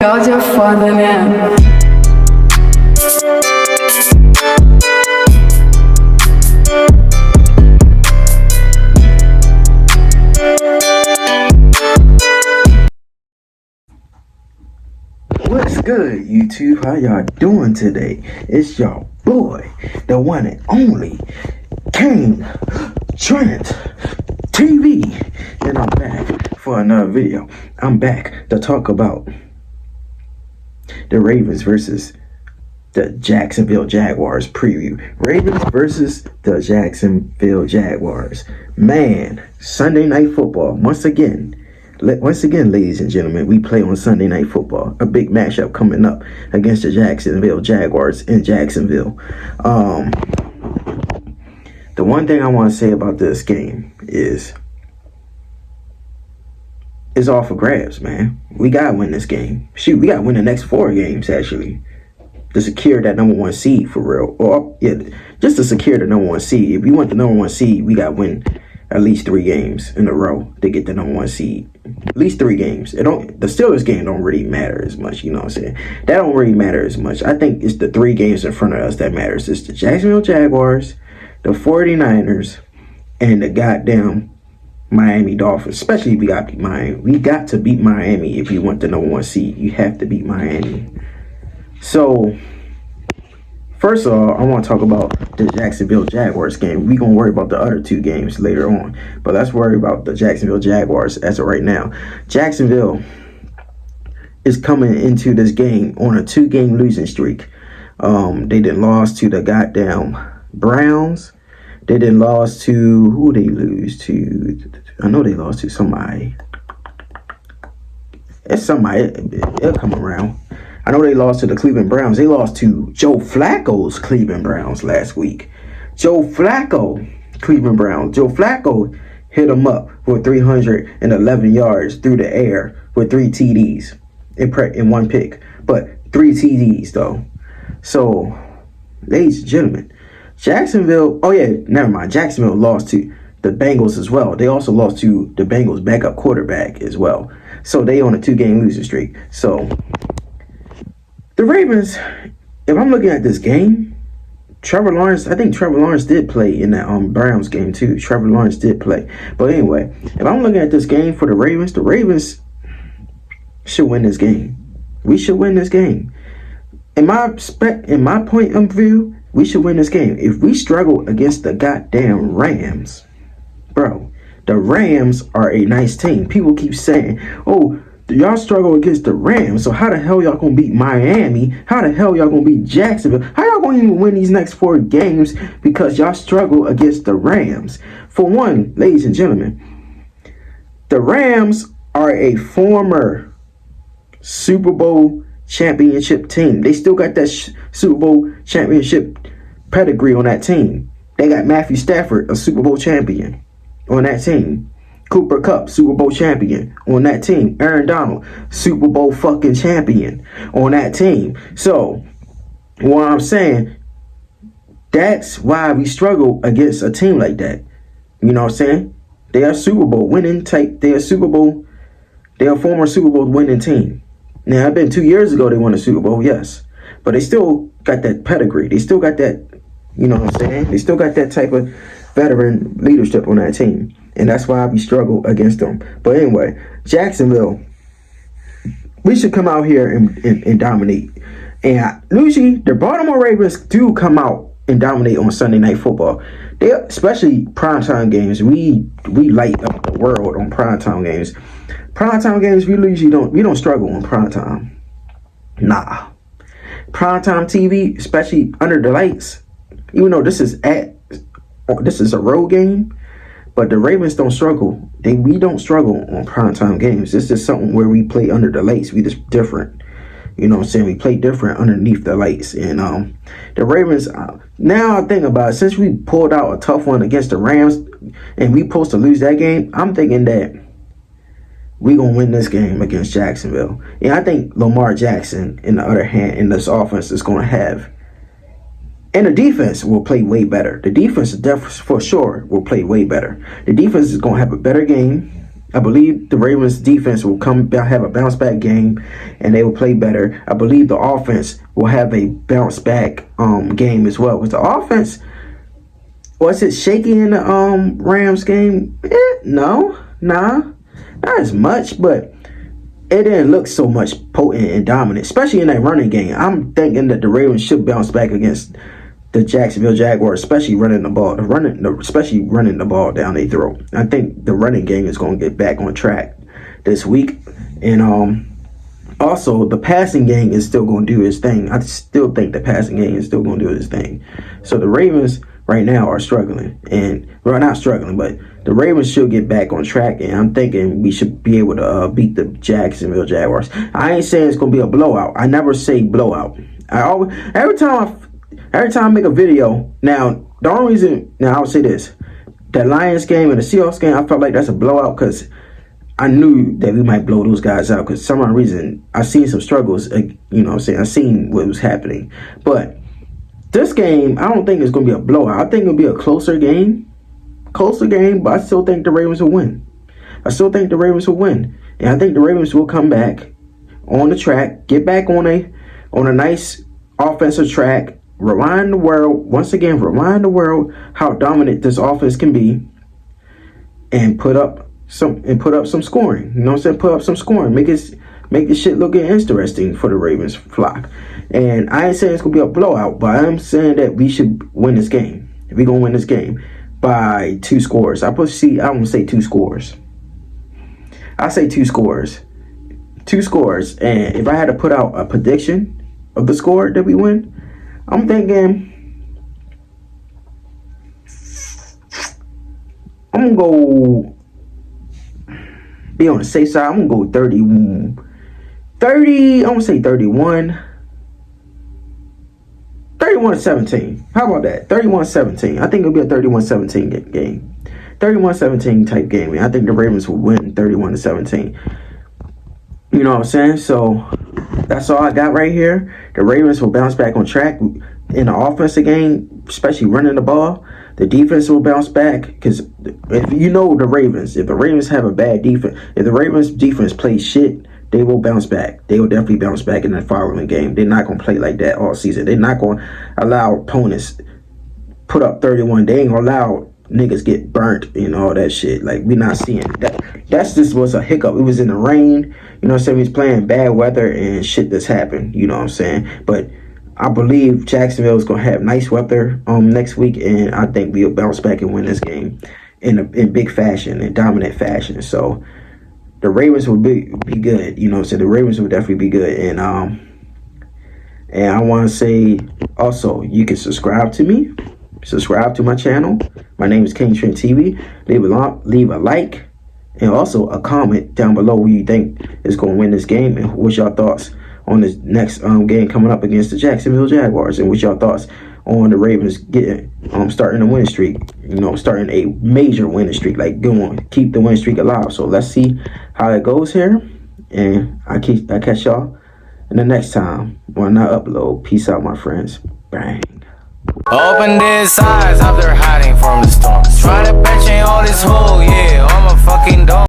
God your fatherland. What's good, YouTube? How y'all doing today? It's your boy, the one and only King Trent TV, and I'm back for another video. I'm back to talk about the Ravens versus the Jacksonville Jaguars preview. Ravens versus the Jacksonville Jaguars. Man, Sunday Night Football once again. Ladies and gentlemen, we play on Sunday Night Football. A big matchup coming up against the Jacksonville Jaguars in Jacksonville. The one thing I want to say about this game is it's all for grabs, man. We got to win this game. Shoot, we got to win the next 4 games, actually, to secure that number 1 seed for real. Or, yeah, just to secure the number 1 seed. If we want the number 1 seed, we got to win at least 3 games in a row to get the number 1 seed. At least 3 games. The Steelers game don't really matter as much, you know what I'm saying? That don't really matter as much. I think it's the 3 games in front of us that matters. It's the Jacksonville Jaguars, the 49ers, and the goddamn Miami Dolphins. Especially if we got to beat Miami. We got to beat Miami if you want the number 1 seed. You have to beat Miami. So, first of all, I want to talk about the Jacksonville Jaguars game. We're going to worry about the other 2 games later on. But let's worry about the Jacksonville Jaguars as of right now. Jacksonville is coming into this game on a 2-game losing streak. They done lost to the goddamn Browns. They done lost to, who they lose to? I know they lost to somebody. It's somebody. It'll come around. I know they lost to the Cleveland Browns. They lost to Joe Flacco's Cleveland Browns last week. Joe Flacco, Cleveland Browns. Joe Flacco hit them up for 311 yards through the air with 3 TDs in 1 pick. But 3 TDs, though. So, ladies and gentlemen, Jacksonville, oh yeah, never mind. Jacksonville lost to the Bengals as well. They also lost to the Bengals backup quarterback as well. So, they on a 2-game losing streak. So, the Ravens, if I'm looking at this game, Trevor Lawrence, I think Trevor Lawrence did play in that Browns game too. Trevor Lawrence did play. But anyway, if I'm looking at this game for the Ravens should win this game. We should win this game. In my point of view, we should win this game. If we struggle against the goddamn Rams, bro, the Rams are a nice team. People keep saying, oh, y'all struggle against the Rams, so how the hell y'all gonna beat Miami? How the hell y'all gonna beat Jacksonville? How y'all gonna even win these next 4 games because y'all struggle against the Rams? For one, ladies and gentlemen, the Rams are a former Super Bowl championship team. They still got that Super Bowl championship pedigree on that team. They got Matthew Stafford, a Super Bowl champion, on that team. Cooper Kupp, Super Bowl champion on that team. Aaron Donald, Super Bowl fucking champion on that team. So, what I'm saying, that's why we struggle against a team like that. You know what I'm saying? They are Super Bowl winning type. They're a former Super Bowl winning team. Now, it's been 2 years ago they won a Super Bowl, yes. But they still got that pedigree. They still got that, you know what I'm saying? They still got that type of veteran leadership on that team. And that's why we struggle against them. But anyway, Jacksonville, we should come out here and dominate. And usually, the Baltimore Ravens do come out and dominate on Sunday Night Football. They, especially primetime games, we light up the world on primetime games. Primetime games, we don't struggle on primetime. Nah. Primetime TV, especially under the lights, even though this is a road game, but the Ravens don't struggle. We don't struggle on primetime games. This is something where we play under the lights. We just different. You know what I'm saying? We play different underneath the lights. And the Ravens, now I think about it, since we pulled out a tough one against the Rams and we supposed to lose that game, I'm thinking that we going to win this game against Jacksonville. And I think Lamar Jackson, in the other hand, in this offense is going to have, and the defense will play way better. The defense for sure will play way better. The defense is going to have a better game. I believe the Ravens defense will have a bounce back game, and they will play better. I believe the offense will have a bounce back game as well. Because the offense, was it shaky in the Rams game? No, not as much, but it didn't look so much potent and dominant, especially in that running game. I'm thinking that the Ravens should bounce back against the Jacksonville Jaguars, especially running the ball, especially running the ball down their throat. I think the running game is going to get back on track this week, and also the passing game is still going to do its thing. I still think the passing game is still going to do its thing. So the Ravens right now are struggling, and well, not struggling, but the Ravens should get back on track, and I'm thinking we should be able to beat the Jacksonville Jaguars. I ain't saying it's going to be a blowout. I never say blowout. Every time I make a video, now the only reason, now I'll say this, that Lions game and the Seahawks game, I felt like that's a blowout because I knew that we might blow those guys out because some reason I seen some struggles, you know what I'm saying, I seen what was happening. But this game, I don't think it's going to be a blowout. I think it'll be a closer game, but I still think the Ravens will win. And I think the Ravens will come back on the track, get back on a nice offensive track, remind the world how dominant this offense can be, and put up some scoring. You know what I'm saying? Put up some scoring. Make this shit look interesting for the Ravens flock. And I ain't saying it's gonna be a blowout, but I'm saying that we should win this game. We're gonna win this game by 2 scores. I won't say 2 scores. I say 2 scores. 2 scores. And if I had to put out a prediction of the score that we win, I'm thinking I'm gonna go be on the safe side. I'm gonna go 30. I'm gonna say 31. 31-17. How about that? 31-17. I think it'll be a 31-17 game. 31-17 type game. I think the Ravens will win 31-17. You know what I'm saying? So that's all I got right here. The Ravens will bounce back on track in the offensive game, especially running the ball. The defense will bounce back because if you know the Ravens, if the Ravens have a bad defense, if the Ravens defense plays shit, they will bounce back. They will definitely bounce back in the following game. They're not going to play like that all season. They're not going to allow opponents put up 31. They ain't going to allow niggas get burnt and all that shit. Like, we're not seeing that. That's just was a hiccup. It was in the rain. You know what I'm saying? We was playing bad weather and shit that's happened. You know what I'm saying? But I believe Jacksonville is going to have nice weather next week, and I think we'll bounce back and win this game in big fashion, in dominant fashion. So the Ravens will be good. You know what I'm saying? The Ravens will definitely be good. And I want to say also, you can subscribe to me. Subscribe to my channel. My name is King Trent TV. Leave a like and also a comment down below who you think is going to win this game and what's your thoughts on this next game coming up against the Jacksonville Jaguars, and what's your thoughts on the Ravens getting starting a winning streak, you know, starting a major winning streak, like go on, keep the winning streak alive. So let's see how it goes here, and I catch y'all in the next time when I upload. Peace out, my friends. Bang. Open this eyes after hiding from the storm. Try to patch in all this hole, yeah, on my fucking dome.